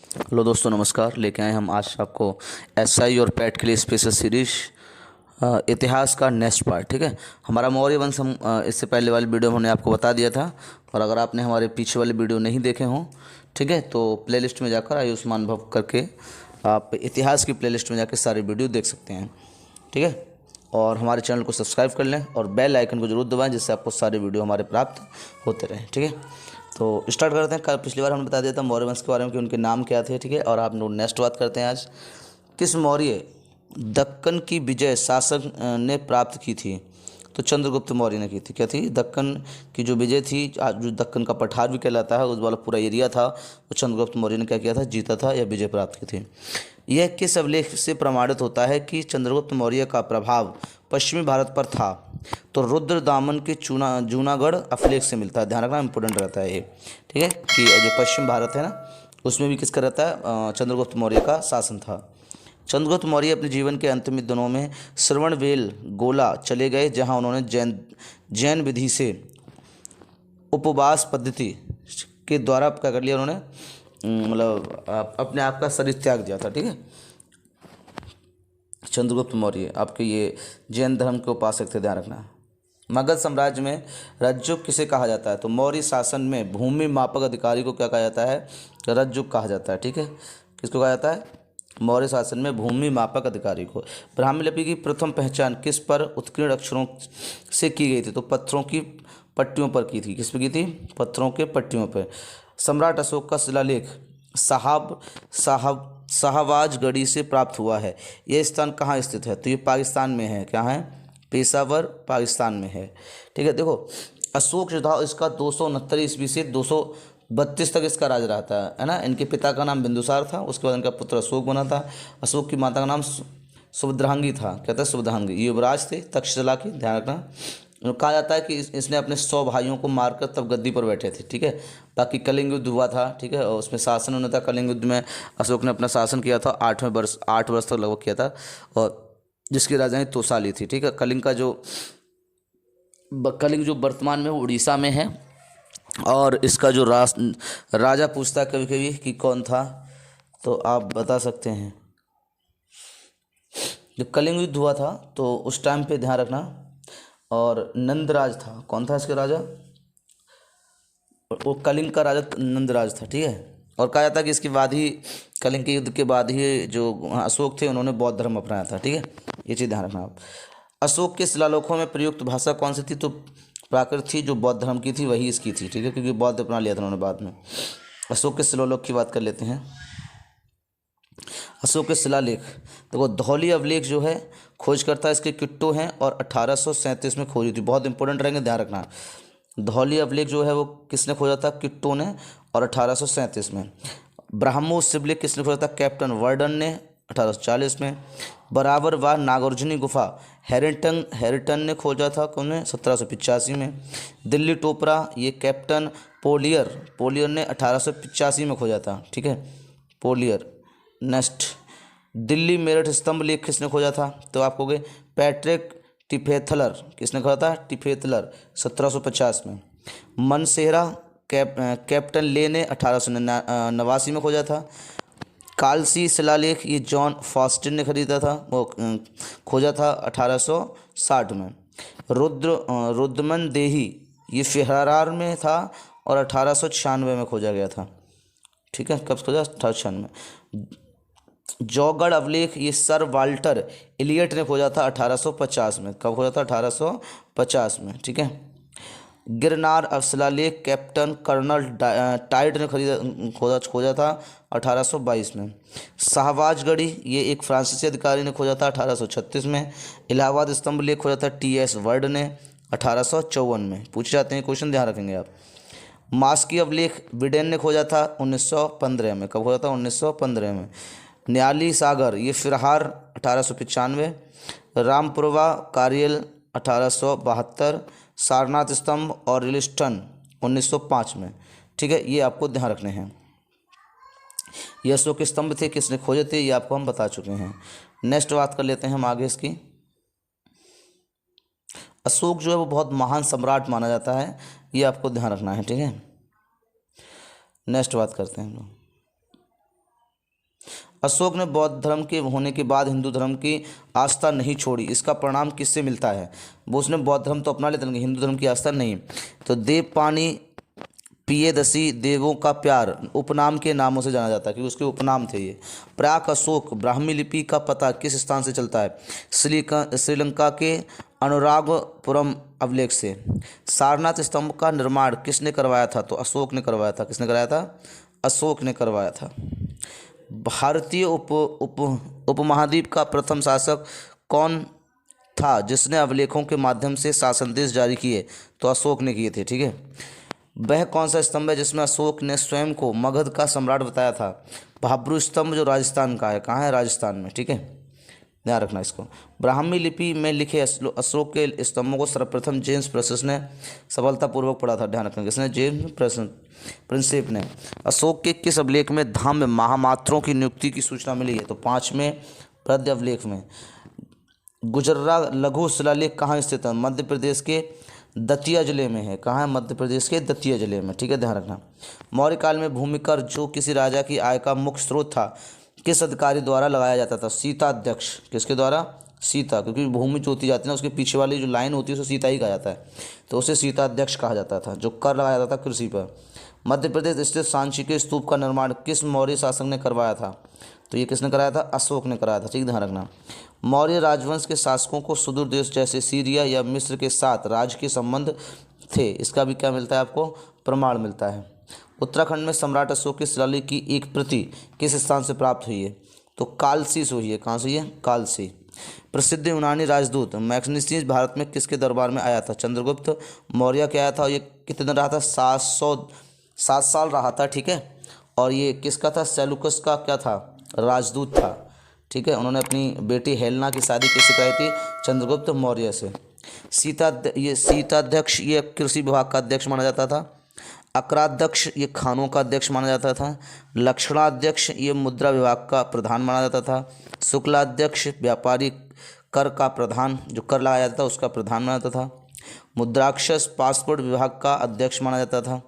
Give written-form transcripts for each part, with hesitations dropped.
Hello दोस्तों, नमस्कार। लेके आए हम आज आपको एसआई और पैट के लिए स्पेशल सीरीज इतिहास का नेक्स्ट पार्ट। ठीक है, हमारा मौर्य वंश हम इससे पहले वाली वीडियो में हमने आपको बता दिया था। और अगर आपने हमारे पीछे वाले वीडियो नहीं देखे हों, ठीक है, तो प्लेलिस्ट में जाकर आयुष्मान भव करके आप इतिहास की प्लेलिस्ट में जाकर सारे वीडियो देख सकते हैं। ठीक है, और हमारे चैनल को सब्सक्राइब कर लें और बेल आइकन को जरूर दबाएं, जिससे आपको सारे वीडियो हमारे प्राप्त होते रहें। ठीक है, तो स्टार्ट करते हैं। कल पिछली बार हमने बता दिया था मौर्य वंश के बारे में कि उनके नाम क्या थे। ठीक है, और आप लोग नेक्स्ट बात करते हैं आज। किस मौर्य दक्कन की विजय शासक ने प्राप्त की थी? तो चंद्रगुप्त मौर्य ने की थी। क्या थी? दक्कन की जो विजय थी, आज जो दक्कन का पठार भी कहलाता है, उस वाला पूरा एरिया था, वो चंद्रगुप्त मौर्य ने क्या किया था? जीता था या विजय प्राप्त की थी। यह किस अभिलेख से प्रमाणित होता है कि चंद्रगुप्त मौर्य का प्रभाव पश्चिमी भारत पर था? तो रुद्रदामन के जूनागढ़ अभिलेख से मिलता है। ध्यान रखना, इंपॉर्टेंट रहता है ये। ठीक है, कि जो पश्चिम भारत है ना, उसमें भी किसका रहता है? चंद्रगुप्त मौर्य का शासन था। चंद्रगुप्त मौर्य अपने जीवन के अंतिम दिनों में श्रवणबेल गोला चले गए, जहां उन्होंने जैन विधि से उपवास पद्धति के द्वारा क्या कर लिया उन्होंने? मतलब अपने आप का शरीर त्याग दिया था। ठीक है, चंद्रगुप्त मौर्य आपके ये जैन धर्म के उपासक थे, ध्यान रखना। मगध साम्राज्य में रज्जुक किसे कहा जाता है? तो मौर्य शासन में भूमि मापक अधिकारी को क्या कहा जाता है? रज्जुक कहा जाता है। ठीक है, किसको कहा जाता है? मौर्य शासन में भूमि मापक अधिकारी को। ब्राह्मी लिपि की प्रथम पहचान किस पर उत्कीर्ण अक्षरों से की गई थी? तो पत्थरों की पट्टियों पर की थी। किस पे की थी? पत्थरों के पट्टियों पर। सम्राट अशोक का शिलालेख शाहबाजगढ़ी से प्राप्त हुआ है। यह स्थान कहाँ स्थित है? तो ये पाकिस्तान में है। क्या है? पेशावर, पाकिस्तान में है। ठीक है, देखो, अशोक जो था इसका 269 ईस्वी से 232 तक इसका राज रहा था, है ना। इनके पिता का नाम बिंदुसार था, उसके बाद इनका पुत्र अशोक बना था। अशोक की माता का नाम सुभद्रांगी था। क्या था? सुभद्रांगी। ये युवराज थे तक्षशिला के, ध्यान रखना। कहा जाता है कि इसने अपने 100 भाइयों को मारकर तब गद्दी पर बैठे थे। ठीक है, बाकी कलिंग युद्ध हुआ था। ठीक है, और उसमें शासन होना था। कलिंग युद्ध में अशोक ने अपना शासन किया था 8 वर्ष तक लगभग किया था, और जिसकी राजधानी तोसाली थी। ठीक है, कलिंग जो वर्तमान में उड़ीसा में है। और इसका जो राजा पूछता है कभी कभी कि कौन था, तो आप बता सकते हैं। जब कलिंग युद्ध हुआ था तो उस टाइम पे ध्यान रखना, और नंदराज था। कौन था इसके राजा? वो कलिंग का राजा नंदराज था। ठीक है, और कहा जाता है कि इसके बाद ही, कलिंग के युद्ध के बाद ही जो अशोक थे उन्होंने बौद्ध धर्म अपनाया था। ठीक है, ये चीज़ ध्यान रखना आप। अशोक के शिलालेखों में प्रयुक्त भाषा कौन सी थी? तो प्राकृत थी, जो बौद्ध धर्म की थी वही इसकी थी। ठीक है, क्योंकि बौद्ध अपना लिया था उन्होंने बाद में। अशोक के शिलालेख की बात कर लेते हैं। अशोक के शिलालेख, देखो, धौली अभिलेख जो है खोज करता है, इसके किट्टो हैं, और 1837 में खोजी थी। बहुत इंपॉर्टेंट रहेंगे, ध्यान रखना। धौली अभिलेख जो है वो किसने खोजा था? किट्टो ने, और 1837 में। ब्राह्मो शिवलिक किसने खोजा था? कैप्टन वर्डन ने, 1840 में। बराबर व नागार्जुनी गुफा हैरिटन ने खोजा था। कौन ने? 1785 में। दिल्ली टोपरा, ये कैप्टन पोलियर ने 1885 में खोजा था। ठीक है, पोलियर। नेक्स्ट, दिल्ली मेरठ स्तंभ लेख किसने खोजा था? तो आप कहोगे पैट्रिक टिफेथलर। किसने खोजा था? टिफेथलर, 1750 में। मनसेहरा कैप्टन ले ने 1889 में खोजा था। कालसी शिलालेख, ये जॉन फॉस्टिन ने खरीदा था, वो खोजा था 1860 में। रुद्रमन देही, ये फेहरार में था और 1896 में खोजा गया था। ठीक है, कब खोजा? 1896 में। जौगढ़ अभिलेख, ये सर वाल्टर इलियट ने खोजा था 1850 में। कब खोजा था? 1850 में। ठीक है, गिरनार शिलालेख कैप्टन कर्नल टाइड ने खोजा था 1822 में। शाहबाजगढ़ी, ये एक फ्रांसीसी अधिकारी ने खोजा था 1836 में। इलाहाबाद स्तंभ लेख खोजा था टी.एस. वर्ड ने 1854 में। पूछे जाते हैं क्वेश्चन, ध्यान रखेंगे आप। मास्की अभिलेख विडेन ने खोजा था 1915 में। कब खोजा था? 1915 में। न्याली सागर, ये फिरहार 1895। रामपुरवा कारियल 1872। सारनाथ स्तंभ और रिलिस्टन 1905 में। ठीक है, ये आपको ध्यान रखने हैं। ये अशोक के स्तंभ थे, किसने खोजे थे, ये आपको हम बता चुके हैं। नेक्स्ट बात कर लेते हैं हम आगे इसकी। अशोक जो है वो बहुत महान सम्राट माना जाता है, ये आपको ध्यान रखना है। ठीक है, नेक्स्ट बात करते हैं हम लोग। अशोक ने बौद्ध धर्म के होने के बाद हिंदू धर्म की आस्था नहीं छोड़ी, इसका परिणाम किससे मिलता है? वो उसने बौद्ध धर्म तो अपना लेते लेकिन हिंदू धर्म की आस्था नहीं। तो देव पानी पियदसी, देवों का प्यार, उपनाम के नामों से जाना जाता है क्योंकि उसके उपनाम थे ये। प्राक अशोक ब्राह्मी लिपि का पता किस स्थान से चलता है? श्रीलंका के अनुरागपुरम अभिलेख से। सारनाथ स्तंभ का निर्माण किसने करवाया था? तो अशोक ने करवाया था। किसने कराया था? अशोक ने करवाया था। भारतीय उपमहाद्वीप का प्रथम शासक कौन था जिसने अभिलेखों के माध्यम से शासन देश जारी किए? तो अशोक ने किए थे। ठीक है। वह कौन सा स्तंभ है जिसमें अशोक ने स्वयं को मगध का सम्राट बताया था? भाब्रू स्तंभ जो राजस्थान का है। कहाँ है? राजस्थान में। ठीक है, ध्यान रखना इसको। ब्राह्मी लिपि में लिखे अशोक के स्तंभों को सर्वप्रथम जेम्स प्रेसेस ने सफलतापूर्वक पढ़ा था। ध्यान रखना किसने? जेम्स प्रिंसेप ने। अशोक के किस अभिलेख में धाम में महामात्रों की नियुक्ति की सूचना मिली है? तो 5वें पद्य अभिलेख में। गुजर्रा लघु शिलालेख कहाँ स्थित है? मध्य प्रदेश के दतिया जिले में है। कहाँ है? मध्य प्रदेश के दतिया जिले में। ठीक है, ध्यान रखना। मौर्य काल में भूमि कर जो किसी राजा की आय का मुख्य स्रोत था, किस अधिकारी द्वारा लगाया जाता था? सीताध्यक्ष। किसके द्वारा? सीता, क्योंकि भूमि जोती जाती है ना, उसके पीछे वाली जो लाइन होती है उसे सीता ही कहा जाता है, तो उसे सीताध्यक्ष कहा जाता था, जो कर लगाया जाता था कृषि पर। मध्य प्रदेश स्थित सांची के स्तूप का निर्माण किस मौर्य शासक ने करवाया था? तो ये किसने कराया था? अशोक ने कराया था। ठीक, ध्यान रखना। मौर्य राजवंश के शासकों को सुदूर देश जैसे सीरिया या मिस्र के साथ राजकीय संबंध थे, इसका भी क्या मिलता है आपको? प्रमाण मिलता है। उत्तराखंड में सम्राट अशोक की शिलालेख की एक प्रति किस स्थान से प्राप्त हुई है? तो कालसी से हुई है। कहाँ से? ये कालसी। प्रसिद्ध यूनानी राजदूत मैक्सिनियस भारत में किसके दरबार में आया था? चंद्रगुप्त मौर्य के आया था। और ये कितने दिन रहा था? 7 साल रहा था। ठीक है, और ये किसका था? सेलुकस का क्या था? राजदूत था। ठीक है, उन्होंने अपनी बेटी हेलेना की शादी किससे कराई थी? चंद्रगुप्त मौर्य से। सीताध्यक्ष ये कृषि विभाग का अध्यक्ष माना जाता था। अकराध्यक्ष ये खानों का अध्यक्ष माना जाता था। लक्षणाध्यक्ष ये मुद्रा विभाग का प्रधान माना जाता था। शुक्लाध्यक्ष व्यापारी कर का प्रधान, जो कर लगाया जाता था उसका प्रधान माना जाता था। मुद्राक्षस पासपोर्ट विभाग का अध्यक्ष माना जाता था।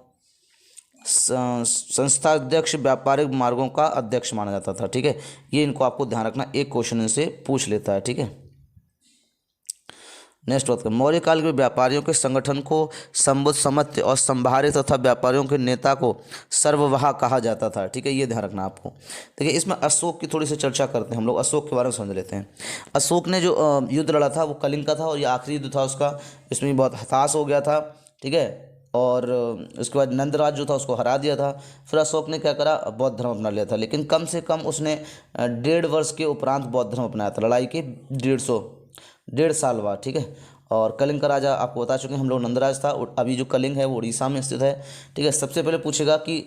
संस्थाध्यक्ष व्यापारिक मार्गों का अध्यक्ष माना जाता था। ठीक है, ये इनको आपको ध्यान रखना, एक क्वेश्चन इनसे पूछ लेता है। ठीक है, नेक्स्ट बात करें। मौर्य काल के व्यापारियों के संगठन को संबुद्ध समत्य और संभार्य तथा व्यापारियों के नेता को सर्ववाह कहा जाता था। ठीक है, ये ध्यान रखना आपको। देखिए, इसमें अशोक की थोड़ी सी चर्चा करते हैं हम लोग। अशोक के बारे में समझ लेते हैं। अशोक ने जो युद्ध लड़ा था वो कलिंग का था, और ये आखिरी युद्ध था उसका। इसमें बहुत हताश हो गया था। ठीक है, और उसके बाद नंदराज जो था उसको हरा दिया था। फिर अशोक ने क्या करा? बौद्ध धर्म अपना लिया था, लेकिन कम से कम उसने 1.5 वर्ष के उपरांत बौद्ध धर्म अपनाया था, लड़ाई के 1.5 साल बाद। ठीक है, और कलिंग का राजा आपको बता चुके हैं हम लोग, नंदराज था। अभी जो कलिंग है वो उड़ीसा में स्थित है। ठीक है, सबसे पहले पूछेगा कि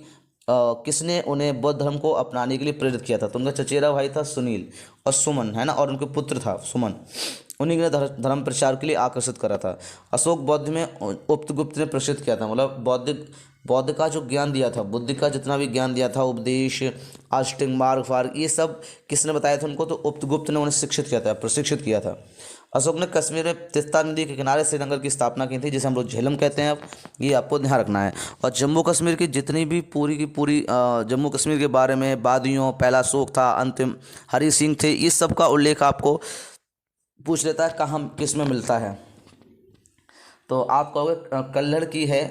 किसने उन्हें बौद्ध धर्म को अपनाने के लिए प्रेरित किया था? तो उनका चचेरा भाई था सुनील, और सुमन है ना, और उनके पुत्र था सुमन। उन्हीं ने धर्म प्रचार के लिए आकर्षित करा था। अशोक बौद्ध में उपगुप्त ने प्रसिद्ध किया था, मतलब बौद्ध का जो ज्ञान दिया था, बुद्धि का जितना भी ज्ञान दिया था, उपदेश, अष्टांग मार्ग, ये सब किसने बताया था उनको? तो उपगुप्त ने उन्हें शिक्षित किया था, प्रशिक्षित किया था। अशोक ने कश्मीर में तिस्ता नदी के किनारे श्रीनगर की स्थापना की थी, जिसे हम लोग झेलम कहते हैं। अब ये आपको ध्यान रखना है। और जम्मू कश्मीर की जितनी भी पूरी की पूरी जम्मू कश्मीर के बारे में, वादियों, पहला अशोक था, अंतिम हरि सिंह थे, इस सब का उल्लेख आपको पूछ लेता है कहाँ किस में मिलता है। तो आप कहोगे कल्हड़ की है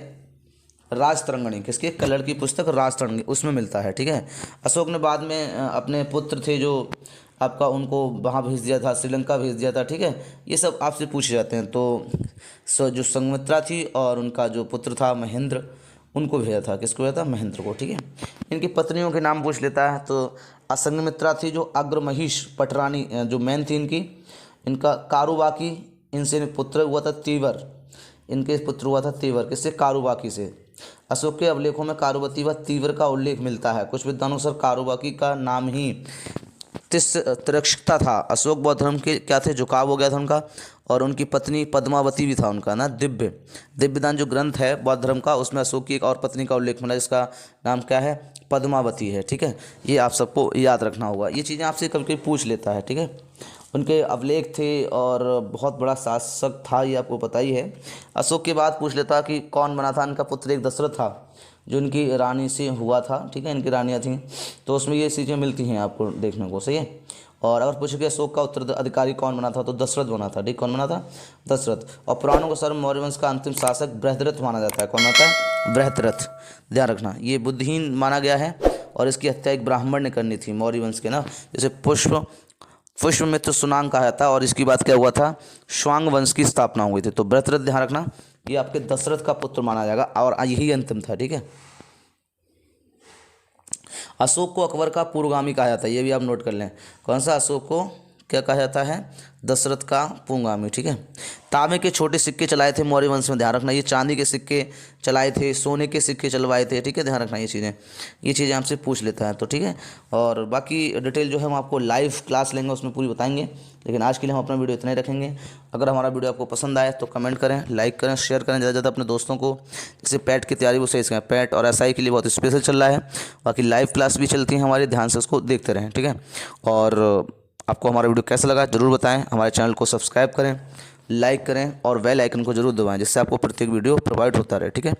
राजतरंगिणी, किसकी? कल्हड़ की पुस्तक राजतरंगिणी, उसमें मिलता है। ठीक है, अशोक ने बाद में अपने पुत्र थे जो आपका, उनको वहाँ भेज दिया था, श्रीलंका भेज दिया था। ठीक है, ये सब आपसे पूछे जाते हैं। तो जो संघमित्रा थी और उनका जो पुत्र था महेंद्र, उनको भेजा था। किसको भेजा था? महेंद्र को। ठीक है, इनकी पत्नियों के नाम पूछ लेता है। तो असंघमित्रा थी जो अग्रमहिष पटरानी जो मैन थी इनका कारुबाकी, इनसे पुत्र हुआ था तीवर, इनके पुत्र हुआ था तीवर। किससे? कारुबाकी से। अशोक के अभिलेखों में कारुवती व तीवर का उल्लेख मिलता है। कुछ विद्वानों सर कारुबाकी का नाम ही तिरक्षता था। अशोक बौद्ध धर्म के क्या थे? झुकाव हो गया था उनका। और उनकी पत्नी पद्मावती भी था उनका ना। दिव्यदान जो ग्रंथ है बौद्ध धर्म का, उसमें अशोक की एक और पत्नी का उल्लेख मिला, जिसका नाम क्या है? पद्मावती है। ठीक है, ये आप सबको याद रखना होगा। ये चीज़ें आपसे कभी कभी पूछ लेता है। ठीक है, उनके अभिलेख थे और बहुत बड़ा शासक था, ये आपको पता ही है। अशोक के बाद पूछ लेता कि कौन बना था? इनका पुत्र एक दशरथ था, जो इनकी रानी से हुआ था, ठीक है, इनकी रानियाँ थीं, तो उसमें ये चीज़ें मिलती हैं आपको देखने को, सही है। और अगर पूछे कि अशोक का उत्तराधिकारी कौन बना था, तो दशरथ बना था, ठीक, कौन बना था, दशरथ। और पुराणों के अनुसार मौर्य वंश का अंतिम शासक बृहद्रथ माना जाता है, कौन मानता है, बृहद्रथ, ध्यान रखना, ये बुद्धिहीन माना गया है और इसकी हत्या एक ब्राह्मण ने करनी थी मौर्य वंश के ना, जैसे पुष्पमित्र सुनांग कहा था, और इसकी बात क्या हुआ था, श्वांग वंश की स्थापना हुई थी। तो बृहद्रथ, ध्यान रखना, ये आपके दशरथ का पुत्र माना जाएगा और यही अंतिम था, ठीक है। अशोक को अकबर का पूर्वगामी कहा जाता है, ये भी आप नोट कर लें, कौन सा, अशोक को क्या कहा जाता है, दशरथ का पूर्वगामी, ठीक है। तांबे के छोटे सिक्के चलाए थे मौर्य वंश में, ध्यान रखना, ये चांदी के सिक्के चलाए थे, सोने के सिक्के चलवाए थे, ठीक है, ध्यान रखना, ये चीज़ें आपसे पूछ लेता है, तो ठीक है। और बाकी डिटेल जो है हम आपको लाइव क्लास लेंगे उसमें पूरी बताएंगे, लेकिन आज के लिए हम अपना वीडियो इतना ही रखेंगे। अगर हमारा वीडियो आपको पसंद आए तो कमेंट करें, लाइक करें, शेयर करें ज़्यादा से ज़्यादा अपने दोस्तों को, जैसे पैट की तैयारी वो सही से, पैट और एसआई के लिए बहुत स्पेशल चल रहा है। बाकी लाइव क्लास भी चलती है हमारी, ध्यान से उसको देखते रहें, ठीक है। और आपको हमारा वीडियो कैसा लगा ज़रूर बताएं, हमारे चैनल को सब्सक्राइब करें, लाइक करें और बेल आइकन को जरूर दबाएं, जिससे आपको प्रत्येक वीडियो प्रोवाइड होता रहे, ठीक है।